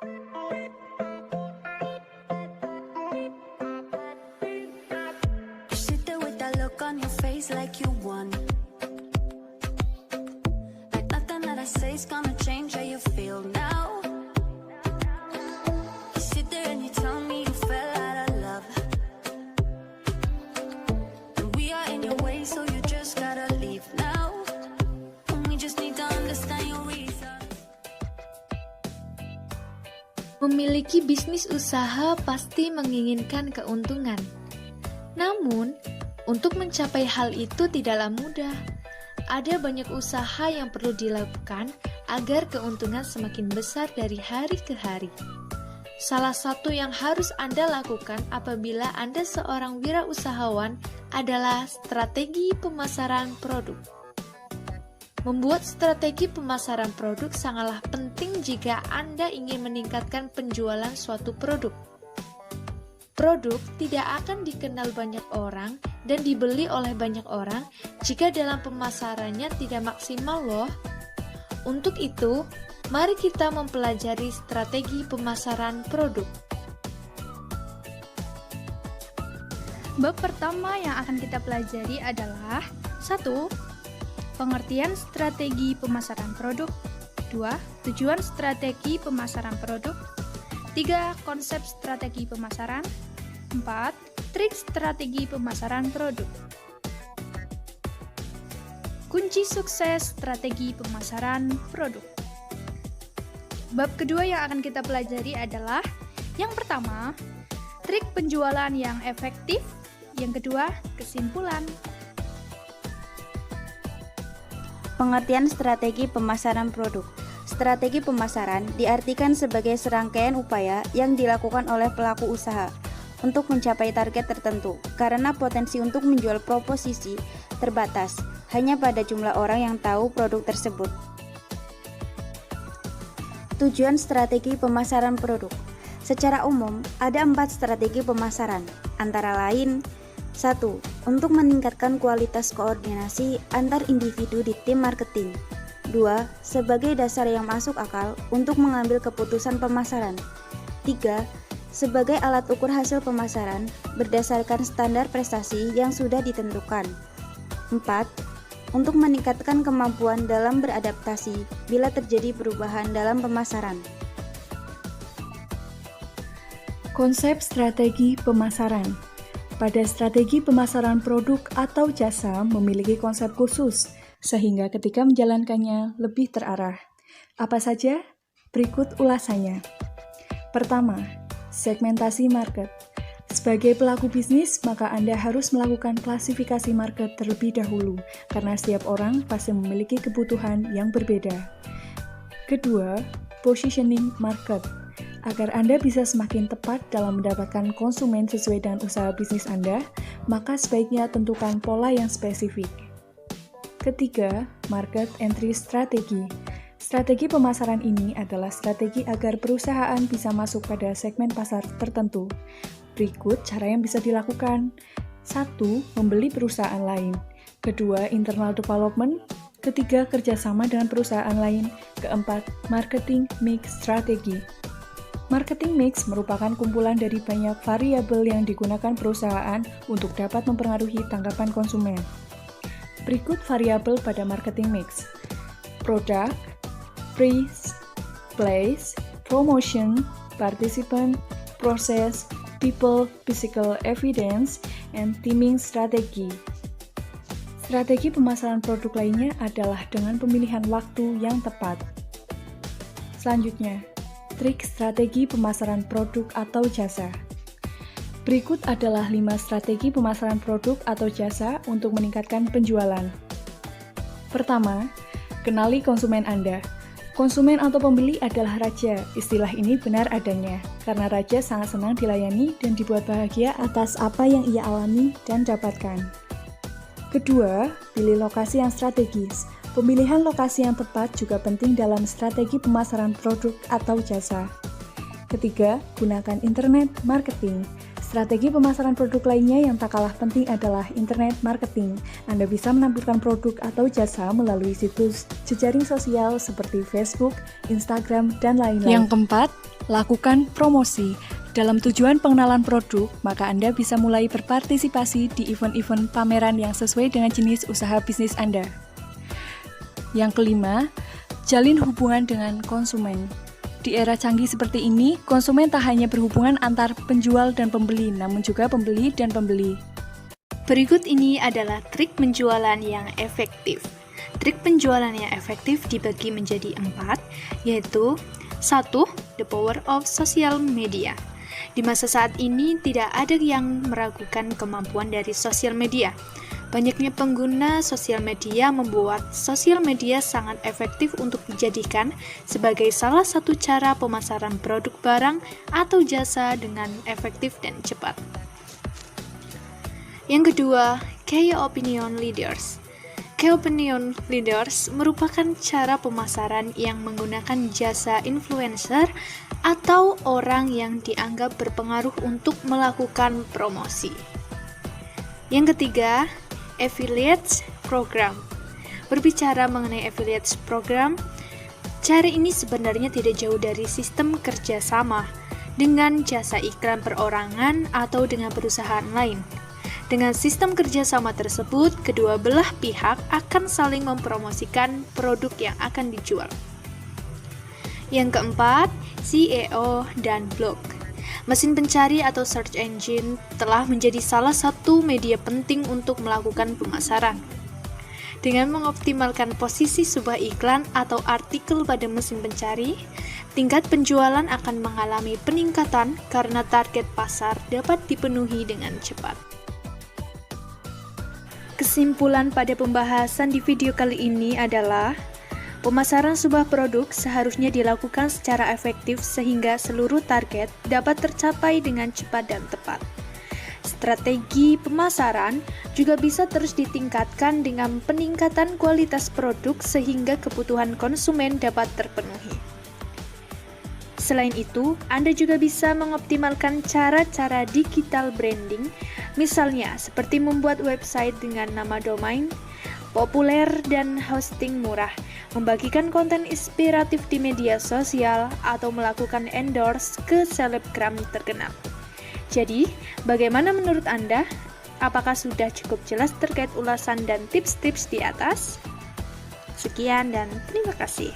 You sit there with that look on your face like you won. Like nothing that I say is gonna change how you feel now. You sit there and you tell me you fell out of love. And we are in your way, so you just gotta leave now. And we just need to understand your reason. Memiliki bisnis usaha pasti menginginkan keuntungan. Namun, untuk mencapai hal itu tidaklah mudah. Ada banyak usaha yang perlu dilakukan agar keuntungan semakin besar dari hari ke hari. Salah satu yang harus Anda lakukan apabila Anda seorang wirausahawan adalah strategi pemasaran produk. Membuat strategi pemasaran produk sangatlah penting jika Anda ingin meningkatkan penjualan suatu produk. Produk tidak akan dikenal banyak orang dan dibeli oleh banyak orang jika dalam pemasarannya tidak maksimal loh. Untuk itu, mari kita mempelajari strategi pemasaran produk. Bab pertama yang akan kita pelajari adalah 1. Pengertian strategi pemasaran produk. 2. Tujuan strategi pemasaran produk. 3. Konsep strategi pemasaran. 4. Trik strategi pemasaran produk. Kunci sukses strategi pemasaran produk. Bab kedua yang akan kita pelajari adalah yang pertama, trik penjualan yang efektif. Yang kedua, kesimpulan. Pengertian strategi pemasaran produk. Strategi pemasaran diartikan sebagai serangkaian upaya yang dilakukan oleh pelaku usaha untuk mencapai target tertentu, karena potensi untuk menjual proposisi terbatas hanya pada jumlah orang yang tahu produk tersebut. Tujuan strategi pemasaran produk. Secara umum, ada 4 strategi pemasaran, antara lain 1. Untuk meningkatkan kualitas koordinasi antar individu di tim marketing. 2. Sebagai dasar yang masuk akal untuk mengambil keputusan pemasaran. 3. Sebagai alat ukur hasil pemasaran berdasarkan standar prestasi yang sudah ditentukan. 4. Untuk meningkatkan kemampuan dalam beradaptasi bila terjadi perubahan dalam pemasaran. Konsep strategi pemasaran. Pada strategi pemasaran produk atau jasa memiliki konsep khusus, sehingga ketika menjalankannya lebih terarah. Apa saja? Berikut ulasannya. Pertama, segmentasi market. Sebagai pelaku bisnis, maka Anda harus melakukan klasifikasi market terlebih dahulu, karena setiap orang pasti memiliki kebutuhan yang berbeda. Kedua, positioning market. Agar Anda bisa semakin tepat dalam mendapatkan konsumen sesuai dengan usaha bisnis Anda, maka sebaiknya tentukan pola yang spesifik. Ketiga, market entry strategi. Strategi pemasaran ini adalah strategi agar perusahaan bisa masuk pada segmen pasar tertentu. Berikut cara yang bisa dilakukan. 1. Membeli perusahaan lain. Kedua, internal development. Ketiga, kerjasama dengan perusahaan lain. Keempat, marketing mix strategi. Marketing mix merupakan kumpulan dari banyak variabel yang digunakan perusahaan untuk dapat mempengaruhi tanggapan konsumen. Berikut variabel pada marketing mix: product, price, place, promotion, participant, process, people, physical evidence, and teaming strategy. Strategi pemasaran produk lainnya adalah dengan pemilihan waktu yang tepat. Selanjutnya, trik strategi pemasaran produk atau jasa. Berikut adalah 5 strategi pemasaran produk atau jasa untuk meningkatkan penjualan. Pertama, kenali konsumen Anda. Konsumen atau pembeli adalah raja. Istilah ini benar adanya, karena raja sangat senang dilayani dan dibuat bahagia atas apa yang ia alami dan dapatkan. Kedua, pilih lokasi yang strategis. Pemilihan lokasi yang tepat juga penting dalam strategi pemasaran produk atau jasa. Ketiga, gunakan internet marketing. Strategi pemasaran produk lainnya yang tak kalah penting adalah internet marketing. Anda bisa menampilkan produk atau jasa melalui situs jejaring sosial seperti Facebook, Instagram, dan lain-lain. Yang keempat, Lakukan promosi. Dalam tujuan pengenalan produk, maka Anda bisa mulai berpartisipasi di event-event pameran yang sesuai dengan jenis usaha bisnis Anda. Yang kelima, jalin hubungan dengan konsumen. Di era canggih seperti ini, konsumen tak hanya berhubungan antar penjual dan pembeli, namun juga pembeli dan pembeli. Berikut ini adalah trik penjualan yang efektif. Trik penjualan yang efektif dibagi menjadi 4, yaitu 1. The power of social media. Di masa saat ini tidak ada yang meragukan kemampuan dari sosial media. Banyaknya pengguna sosial media membuat sosial media sangat efektif untuk dijadikan sebagai salah satu cara pemasaran produk barang atau jasa dengan efektif dan cepat. Yang kedua, Key Opinion Leaders. Key Opinion Leaders merupakan cara pemasaran yang menggunakan jasa influencer atau orang yang dianggap berpengaruh untuk melakukan promosi. Yang ketiga, Affiliates Program. Berbicara mengenai Affiliates Program, cara ini sebenarnya tidak jauh dari sistem kerjasama dengan jasa iklan perorangan atau dengan perusahaan lain. Dengan sistem kerjasama tersebut, kedua belah pihak akan saling mempromosikan produk yang akan dijual. Yang keempat, SEO dan blog. Mesin pencari atau search engine telah menjadi salah satu media penting untuk melakukan pemasaran. Dengan mengoptimalkan posisi sebuah iklan atau artikel pada mesin pencari, tingkat penjualan akan mengalami peningkatan karena target pasar dapat dipenuhi dengan cepat. Kesimpulan pada pembahasan di video kali ini adalah pemasaran sebuah produk seharusnya dilakukan secara efektif sehingga seluruh target dapat tercapai dengan cepat dan tepat. Strategi pemasaran juga bisa terus ditingkatkan dengan peningkatan kualitas produk sehingga kebutuhan konsumen dapat terpenuhi. Selain itu, Anda juga bisa mengoptimalkan cara-cara digital branding, misalnya seperti membuat website dengan nama domain populer dan hosting murah, membagikan konten inspiratif di media sosial, atau melakukan endorse ke selebgram terkenal. Jadi, bagaimana menurut Anda? Apakah sudah cukup jelas terkait ulasan dan tips-tips di atas? Sekian dan terima kasih.